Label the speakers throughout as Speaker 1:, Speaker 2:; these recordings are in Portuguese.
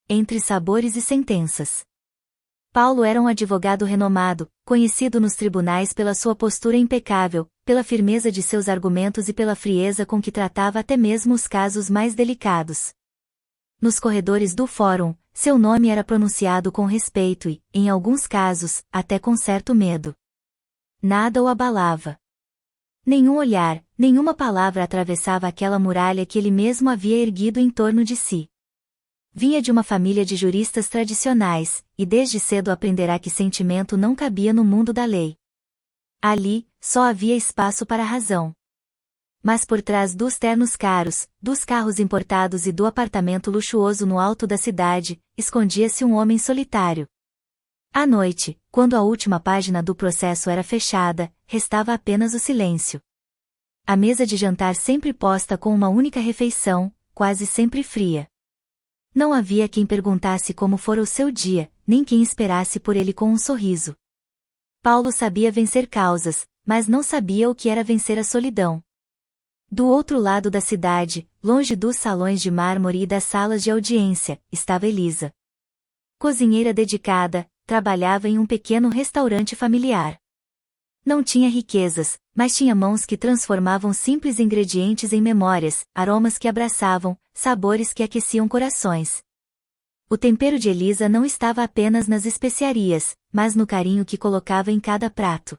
Speaker 1: entre sabores e sentenças. Paulo era um advogado renomado, conhecido nos tribunais pela sua postura impecável, pela firmeza de seus argumentos e pela frieza com que tratava até mesmo os casos mais delicados. Nos corredores do fórum, seu nome era pronunciado com respeito e, em alguns casos, até com certo medo. Nada o abalava. Nenhum olhar, nenhuma palavra atravessava aquela muralha que ele mesmo havia erguido em torno de si. Vinha de uma família de juristas tradicionais, e desde cedo aprenderá que sentimento não cabia no mundo da lei. Ali, só havia espaço para a razão. Mas por trás dos ternos caros, dos carros importados e do apartamento luxuoso no alto da cidade, escondia-se um homem solitário. À noite, quando a última página do processo era fechada, restava apenas o silêncio. A mesa de jantar sempre posta com uma única refeição, quase sempre fria. Não havia quem perguntasse como fora o seu dia, nem quem esperasse por ele com um sorriso. Paulo sabia vencer causas, mas não sabia o que era vencer a solidão. Do outro lado da cidade, longe dos salões de mármore e das salas de audiência, estava Elisa. Cozinheira dedicada, trabalhava em um pequeno restaurante familiar. Não tinha riquezas, mas tinha mãos que transformavam simples ingredientes em memórias, aromas que abraçavam, sabores que aqueciam corações. O tempero de Elisa não estava apenas nas especiarias, mas no carinho que colocava em cada prato.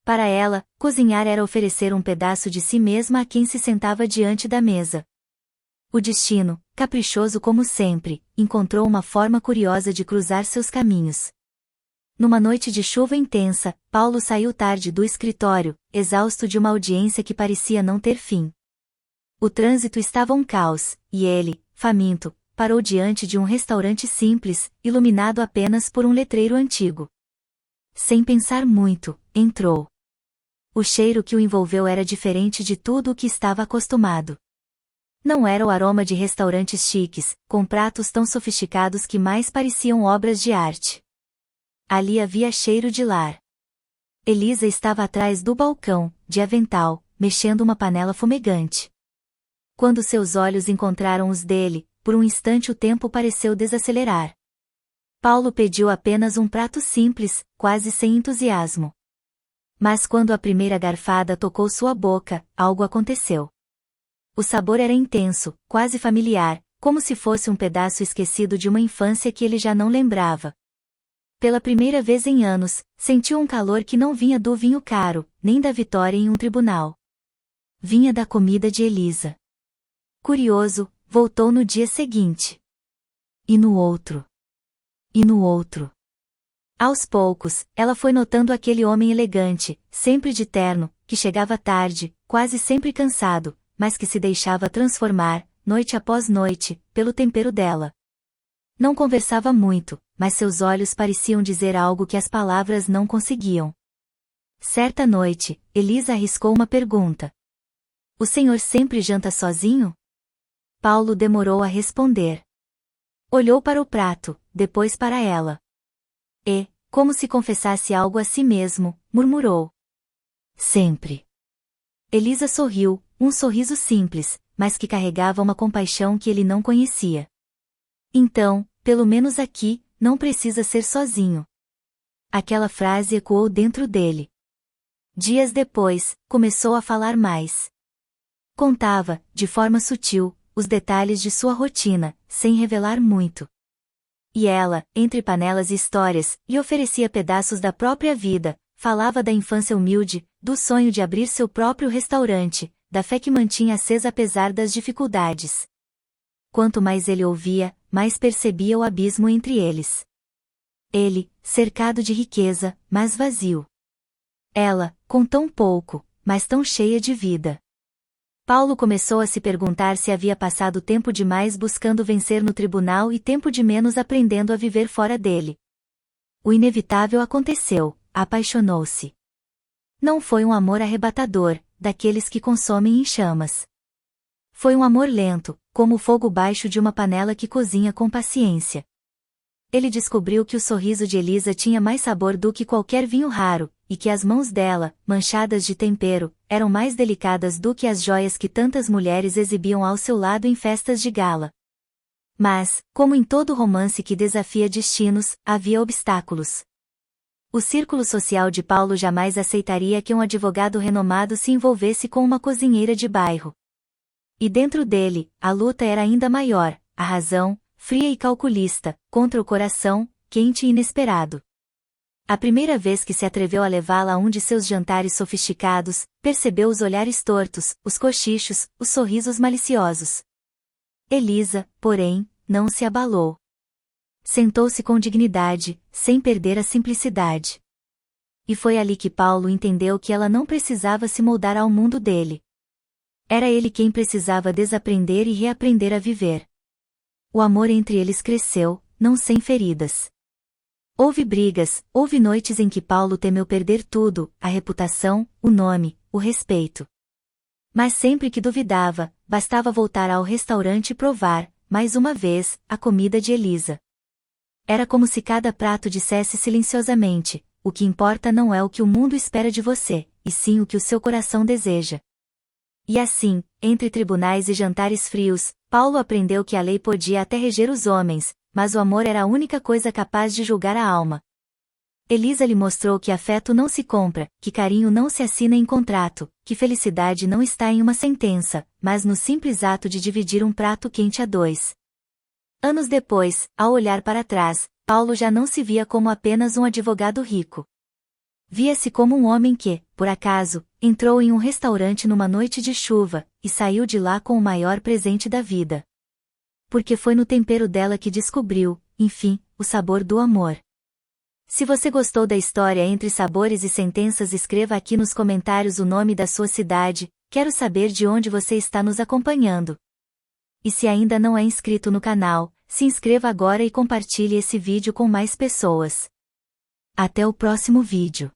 Speaker 1: Para ela, cozinhar era oferecer um pedaço de si mesma a quem se sentava diante da mesa. O destino, caprichoso como sempre, encontrou uma forma curiosa de cruzar seus caminhos. Numa noite de chuva intensa, Paulo saiu tarde do escritório, exausto de uma audiência que parecia não ter fim. O trânsito estava um caos, e ele, faminto, parou diante de um restaurante simples, iluminado apenas por um letreiro antigo. Sem pensar muito, entrou. O cheiro que o envolveu era diferente de tudo o que estava acostumado. Não era o aroma de restaurantes chiques, com pratos tão sofisticados que mais pareciam obras de arte. Ali havia cheiro de lar. Elisa estava atrás do balcão, de avental, mexendo uma panela fumegante. Quando seus olhos encontraram os dele, por um instante o tempo pareceu desacelerar. Paulo pediu apenas um prato simples, quase sem entusiasmo. Mas quando a primeira garfada tocou sua boca, algo aconteceu. O sabor era intenso, quase familiar, como se fosse um pedaço esquecido de uma infância que ele já não lembrava. Pela primeira vez em anos, sentiu um calor que não vinha do vinho caro, nem da vitória em um tribunal. Vinha da comida de Elisa. Curioso, voltou no dia seguinte. E no outro. E no outro. Aos poucos, ela foi notando aquele homem elegante, sempre de terno, que chegava tarde, quase sempre cansado, mas que se deixava transformar, noite após noite, pelo tempero dela. Não conversava muito, mas seus olhos pareciam dizer algo que as palavras não conseguiam. Certa noite, Elisa arriscou uma pergunta. O senhor sempre janta sozinho? Paulo demorou a responder. Olhou para o prato, depois para ela. E, como se confessasse algo a si mesmo, murmurou. Sempre. Elisa sorriu, um sorriso simples, mas que carregava uma compaixão que ele não conhecia. Então, pelo menos aqui, não precisa ser sozinho. Aquela frase ecoou dentro dele. Dias depois, começou a falar mais. Contava, de forma sutil, os detalhes de sua rotina, sem revelar muito. E ela, entre panelas e histórias, lhe oferecia pedaços da própria vida, falava da infância humilde, do sonho de abrir seu próprio restaurante, da fé que mantinha acesa apesar das dificuldades. Quanto mais ele ouvia, mais percebia o abismo entre eles. Ele, cercado de riqueza, mas vazio. Ela, com tão pouco, mas tão cheia de vida. Paulo começou a se perguntar se havia passado tempo demais buscando vencer no tribunal e tempo de menos aprendendo a viver fora dele. O inevitável aconteceu, apaixonou-se. Não foi um amor arrebatador, daqueles que consomem em chamas. Foi um amor lento, como o fogo baixo de uma panela que cozinha com paciência. Ele descobriu que o sorriso de Elisa tinha mais sabor do que qualquer vinho raro, e que as mãos dela, manchadas de tempero, eram mais delicadas do que as joias que tantas mulheres exibiam ao seu lado em festas de gala. Mas, como em todo romance que desafia destinos, havia obstáculos. O círculo social de Paulo jamais aceitaria que um advogado renomado se envolvesse com uma cozinheira de bairro. E dentro dele, a luta era ainda maior, a razão, fria e calculista, contra o coração, quente e inesperado. A primeira vez que se atreveu a levá-la a um de seus jantares sofisticados, percebeu os olhares tortos, os cochichos, os sorrisos maliciosos. Elisa, porém, não se abalou. Sentou-se com dignidade, sem perder a simplicidade. E foi ali que Paulo entendeu que ela não precisava se moldar ao mundo dele. Era ele quem precisava desaprender e reaprender a viver. O amor entre eles cresceu, não sem feridas. Houve brigas, houve noites em que Paulo temeu perder tudo, a reputação, o nome, o respeito. Mas sempre que duvidava, bastava voltar ao restaurante e provar, mais uma vez, a comida de Elisa. Era como se cada prato dissesse silenciosamente: o que importa não é o que o mundo espera de você, e sim o que o seu coração deseja. E assim, entre tribunais e jantares frios, Paulo aprendeu que a lei podia até reger os homens, mas o amor era a única coisa capaz de julgar a alma. Elisa lhe mostrou que afeto não se compra, que carinho não se assina em contrato, que felicidade não está em uma sentença, mas no simples ato de dividir um prato quente a dois. Anos depois, ao olhar para trás, Paulo já não se via como apenas um advogado rico. Via-se como um homem que, por acaso, entrou em um restaurante numa noite de chuva, e saiu de lá com o maior presente da vida. Porque foi no tempero dela que descobriu, enfim, o sabor do amor. Se você gostou da história Entre Sabores e Sentenças, escreva aqui nos comentários o nome da sua cidade, quero saber de onde você está nos acompanhando. E se ainda não é inscrito no canal, se inscreva agora e compartilhe esse vídeo com mais pessoas. Até o próximo vídeo.